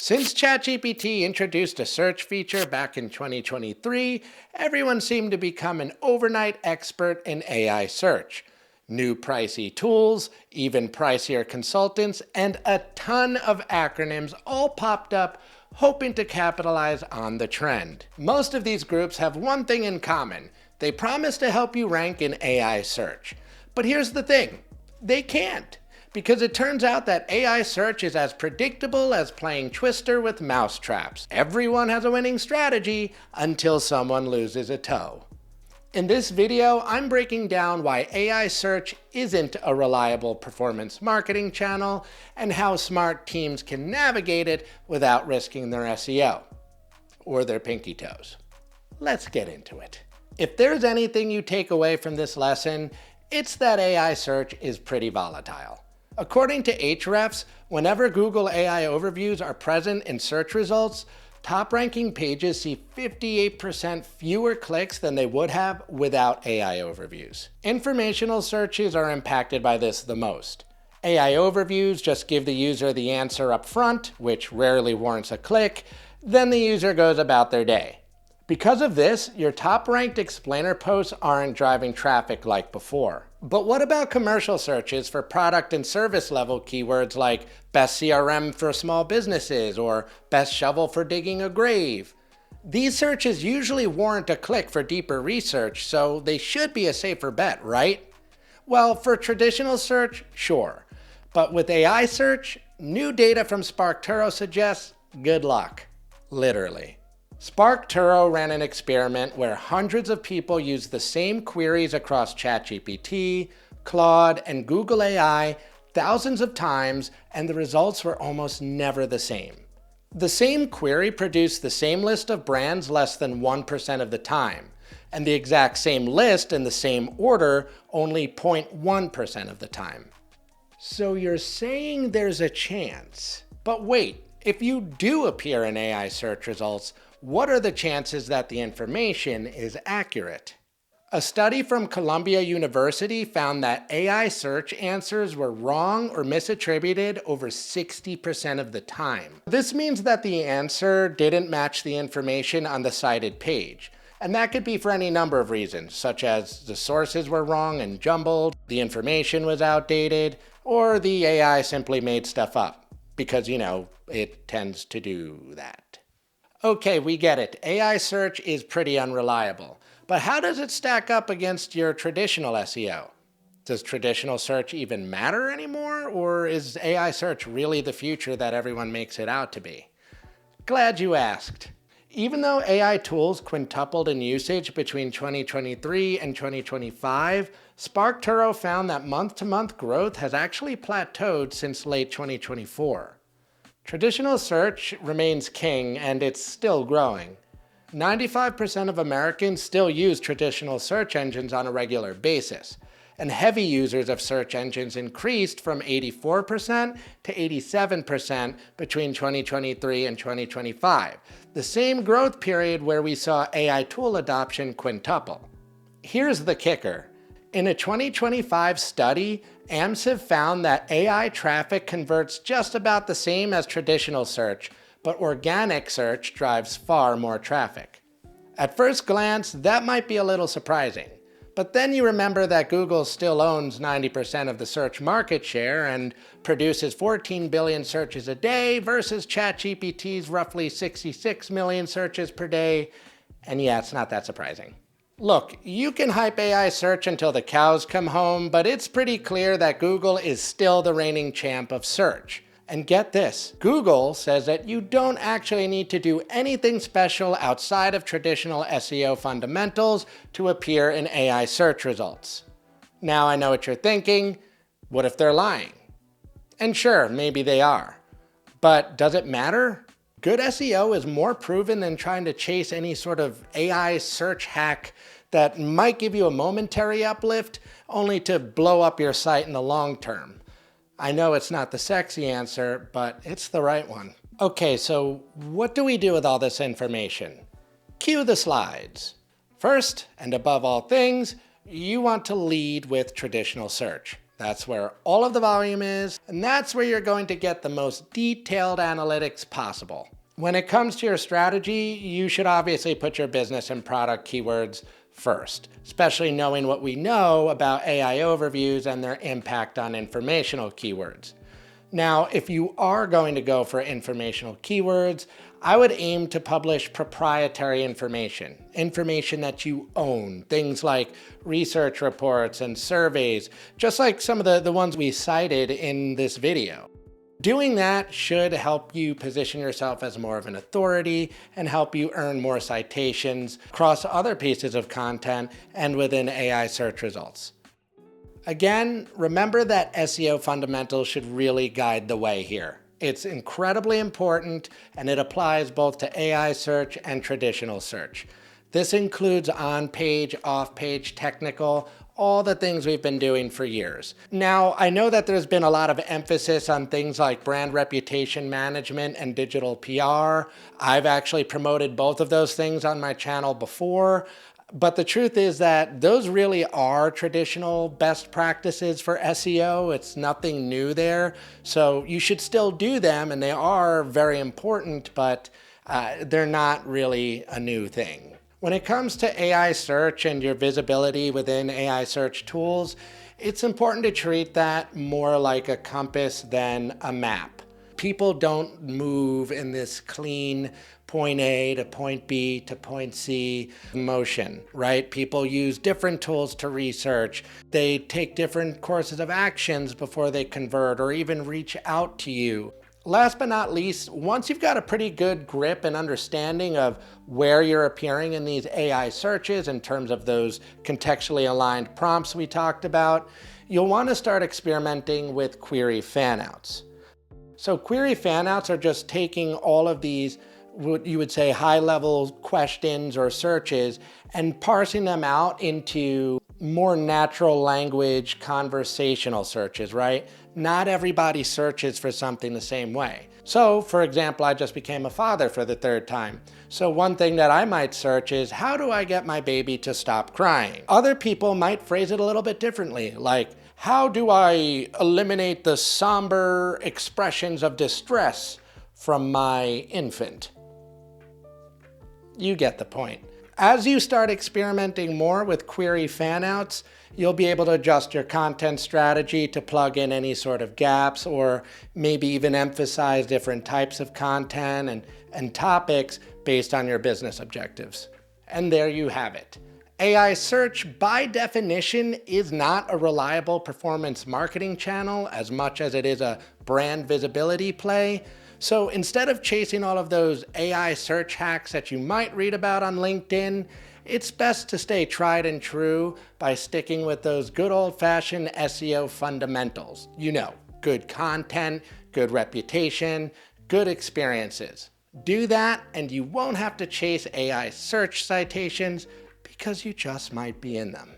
Since ChatGPT introduced a search feature back in 2023, everyone seemed to become an overnight expert in AI search. New pricey tools, even pricier consultants, and a ton of acronyms all popped up, hoping to capitalize on the trend. Most of these groups have one thing in common. They promise to help you rank in AI search. But here's the thing, they can't. Because it turns out that AI search is as predictable as playing Twister with mousetraps. Everyone has a winning strategy until someone loses a toe. In this video, I'm breaking down why AI search isn't a reliable performance marketing channel and how smart teams can navigate it without risking their SEO or their pinky toes. Let's get into it. If there's anything you take away from this lesson, it's that AI search is pretty volatile. According to Ahrefs, whenever Google AI overviews are present in search results, top-ranking pages see 58% fewer clicks than they would have without AI overviews. Informational searches are impacted by this the most. AI overviews just give the user the answer up front, which rarely warrants a click, then the user goes about their day. Because of this, your top-ranked explainer posts aren't driving traffic like before. But what about commercial searches for product and service level keywords like best CRM for small businesses or best shovel for digging a grave? These searches usually warrant a click for deeper research, so they should be a safer bet, right? Well, for traditional search, sure. But with AI search, new data from SparkToro suggests good luck. Literally. SparkToro ran an experiment where hundreds of people used the same queries across ChatGPT, Claude, and Google AI thousands of times, and the results were almost never the same. The same query produced the same list of brands less than 1% of the time, and the exact same list in the same order only 0.1% of the time. So you're saying there's a chance. But wait, if you do appear in AI search results, what are the chances that the information is accurate? A study from Columbia University found that AI search answers were wrong or misattributed over 60% of the time. This means that the answer didn't match the information on the cited page. And that could be for any number of reasons, such as the sources were wrong and jumbled, the information was outdated, or the AI simply made stuff up. Because, it tends to do that. Okay, we get it. AI search is pretty unreliable. But how does it stack up against your traditional SEO? Does traditional search even matter anymore? Or is AI search really the future that everyone makes it out to be? Glad you asked. Even though AI tools quintupled in usage between 2023 and 2025, SparkToro found that month-to-month growth has actually plateaued since late 2024. Traditional search remains king, and it's still growing. 95% of Americans still use traditional search engines on a regular basis, and heavy users of search engines increased from 84% to 87% between 2023 and 2025, the same growth period where we saw AI tool adoption quintuple. Here's the kicker. In a 2025 study, AMSIV found that AI traffic converts just about the same as traditional search, but organic search drives far more traffic. At first glance, that might be a little surprising, but then you remember that Google still owns 90% of the search market share and produces 14 billion searches a day versus ChatGPT's roughly 66 million searches per day, and yeah, it's not that surprising. Look, you can hype AI search until the cows come home, but it's pretty clear that Google is still the reigning champ of search. And get this, Google says that you don't actually need to do anything special outside of traditional SEO fundamentals to appear in AI search results. Now I know what you're thinking, what if they're lying? And sure, maybe they are. But does it matter? Good SEO is more proven than trying to chase any sort of AI search hack that might give you a momentary uplift, only to blow up your site in the long term. I know it's not the sexy answer, but it's the right one. Okay, so what do we do with all this information? Cue the slides. First, and above all things, you want to lead with traditional search. That's where all of the volume is, and that's where you're going to get the most detailed analytics possible. When it comes to your strategy, you should obviously put your business and product keywords first, especially knowing what we know about AI overviews and their impact on informational keywords. Now, if you are going to go for informational keywords, I would aim to publish proprietary information that you own, things like research reports and surveys, just like some of the ones we cited in this video. Doing that should help you position yourself as more of an authority and help you earn more citations across other pieces of content and within AI search results. Again, remember that SEO fundamentals should really guide the way here. It's incredibly important, and it applies both to AI search and traditional search. This includes on-page, off-page, technical, all the things we've been doing for years. Now, I know that there's been a lot of emphasis on things like brand reputation management and digital PR. I've actually promoted both of those things on my channel before. But the truth is that those really are traditional best practices for SEO. It's nothing new there. So you should still do them, and they are very important, but they're not really a new thing. When it comes to AI search and your visibility within AI search tools, it's important to treat that more like a compass than a map. People don't move in this clean point A to point B to point C motion, right? People use different tools to research. They take different courses of actions before they convert or even reach out to you. Last but not least, once you've got a pretty good grip and understanding of where you're appearing in these AI searches in terms of those contextually aligned prompts we talked about, you'll want to start experimenting with query fanouts. So query fanouts are just taking all of these, what you would say, high-level questions or searches and parsing them out into more natural language conversational searches, right? Not everybody searches for something the same way. So, for example, I just became a father for the third time. So one thing that I might search is, how do I get my baby to stop crying? Other people might phrase it a little bit differently, like, how do I eliminate the somber expressions of distress from my infant? You get the point. As you start experimenting more with query fanouts, you'll be able to adjust your content strategy to plug in any sort of gaps, or maybe even emphasize different types of content and topics based on your business objectives. And there you have it. AI search, by definition, is not a reliable performance marketing channel as much as it is a brand visibility play. So instead of chasing all of those AI search hacks that you might read about on LinkedIn, it's best to stay tried and true by sticking with those good old-fashioned SEO fundamentals. You know, good content, good reputation, good experiences. Do that and you won't have to chase AI search citations because you just might be in them.